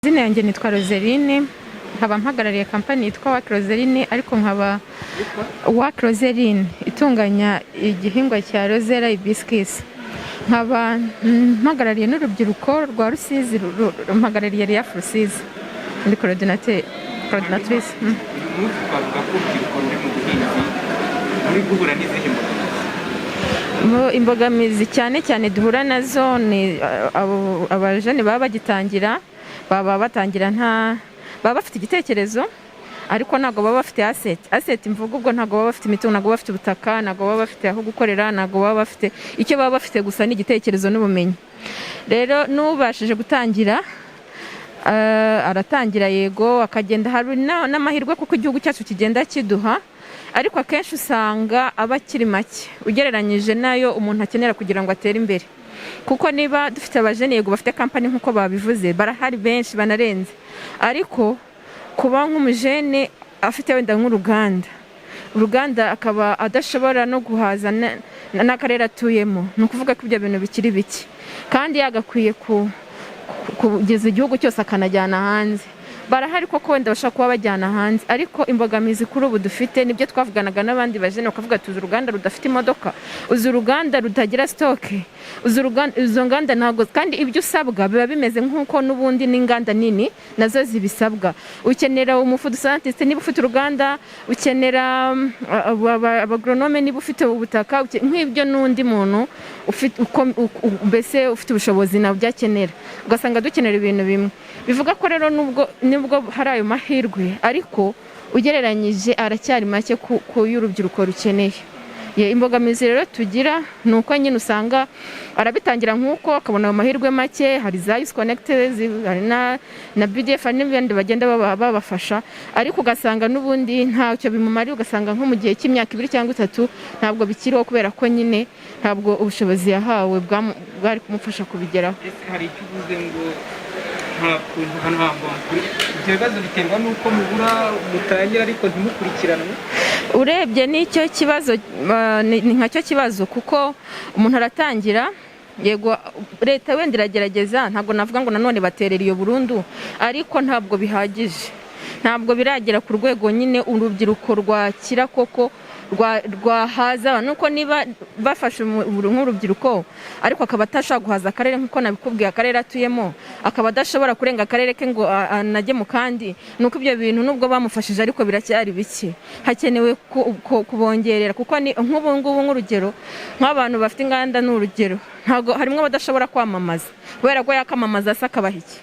Izina yanjye nitwa Roseline, nkaba mpagarariye kampani yitwa Work Roseline, ariko nkaba Work Roseline itunganya igihingwa cya Rosella hibiscus. Nkaba mpagarariye n'urubyiruko rwa Rusizi, mpagarariye Ria Rusizi muri coordinatrice. Imbogamizi cyane duhura nazo ni abajene baba bagitangira, baba bafite igitekerezo ariko ntago baba bafite asset mvuga, ubwo ntago baba bafite imitungo, ntago baba bafite ubutaka, ntago baba bafite aho gukorera, ntago baba bafite icyo baba bafite gusa ni igitekerezo n'ubumenyi. Rero n'ubashije gutangira aratangira yego akagenda, hari n'amahirwe kuko igihugu cyacu kigenda kiduha, ariko akenshi usanga abakiri make ugereranyije nayo umuntu akenera kugira ngo atere imbere. Kuko niba dufite abajene yego bafite kampani nkuko babivuze, barahari benshi banarenze, ariko kuba nk'umujene afite wenda nk'uruganda akaba adashobora no guhaza n'akarere atuyemo, ni ukuvuga ko ibyo bintu bikiri bike, kandi yagakwiye kugeza igihugu cyose akanajyana hanze. Barahari koko wenda bashaka kuba bajyana hanze, ariko imbogamizi kuri ubu dufite nibyo twavuganaga n'abandi bajene, bakavuga tuzi uruganda rudafite imodoka, uzi uruganda rutagira stoke, izo nganda ntabwo, kandi ibyo usabwa biba bimeze nk'uko n'ubundi n'inganda nini nazo zibisabwa. Ukenera umufood scientist niba ufite uruganda, ukenera abagronome niba ufite ubutaka, nk'ibyo n'undi muntu mbese ufite ubushobozi nawe byakenera, ugasanga dukenera ibintu bimwe. Bivuga ko rero nubwo hari ayo mahirwe, ariko ugereranyije aracyari make ku y'urubyiruko rukeneye. Imbogamizi rero tugira ni uko nyine usanga arabitangira nk'uko akabona ayo mahirwe make, hari za Youth Connect, hari na BDF n'ibindi bagenda babafasha, ariko ugasanga n'ubundi ntacyo bimumariye, ugasanga nko mu gihe cy'imyaka 2 cyangwa 3 ntabwo bikiriho, kubera ko nyine ntabwo ubushobozi yahawe bwari kumufasha kubigeraho. Hari icyo uvuze ngo ibyo bibazo biterwa n'uko mubura mutangira ariko ntimukurikiranwe. Urebye n'icyo kibazo, ni nkacyo kibazo, kuko umuntu aratangira yego leta wenda iragerageza, ntabwo navuga ngo nanone baterera iyo burundu, ariko ntabwo bihagije, ntabwo biragera ku rwego nyine urubyiruko rwakira koko rwahaza. Nuko niba bafashe nk'urubyiruko ariko akaba atashaka guhaza akarere nk'uko nabikubwiye, akarere atuyemo akaba adashobora kurenga akarere ke ngo anajye mu kandi, nuko ibyo bintu nubwo bamufashije ariko biracyari bike, hakenewe kubongerera. Kuko nk'ubu ngubu nk'urugero nk'abantu bafite inganda n'urugero, ntabwo harimo abadashobora kwamamaza, kubera ko yakamamaza asa akabaha iki,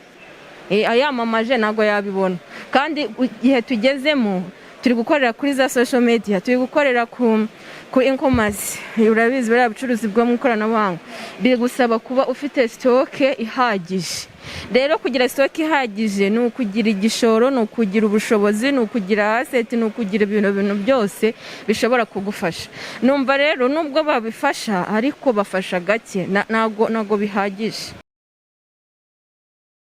ayamamaje ntabwo yabibona. Kandi igihe tugezemo turi gukorera kuri za social media, turi gukorera ku e-commerce, urabizi bariya bucuruzi bwo mu ikoranabuhanga, bigusaba kuba ufite stoke ihagije. Rero kugira stoke ihagije ni ukugira igishoro, ni ukugira ubushobozi, ni ukugira asset, ni ukugira ibintu byose bishobora kugufasha. Numva rero nubwo babifasha ariko bafasha gake, ntago bihagije.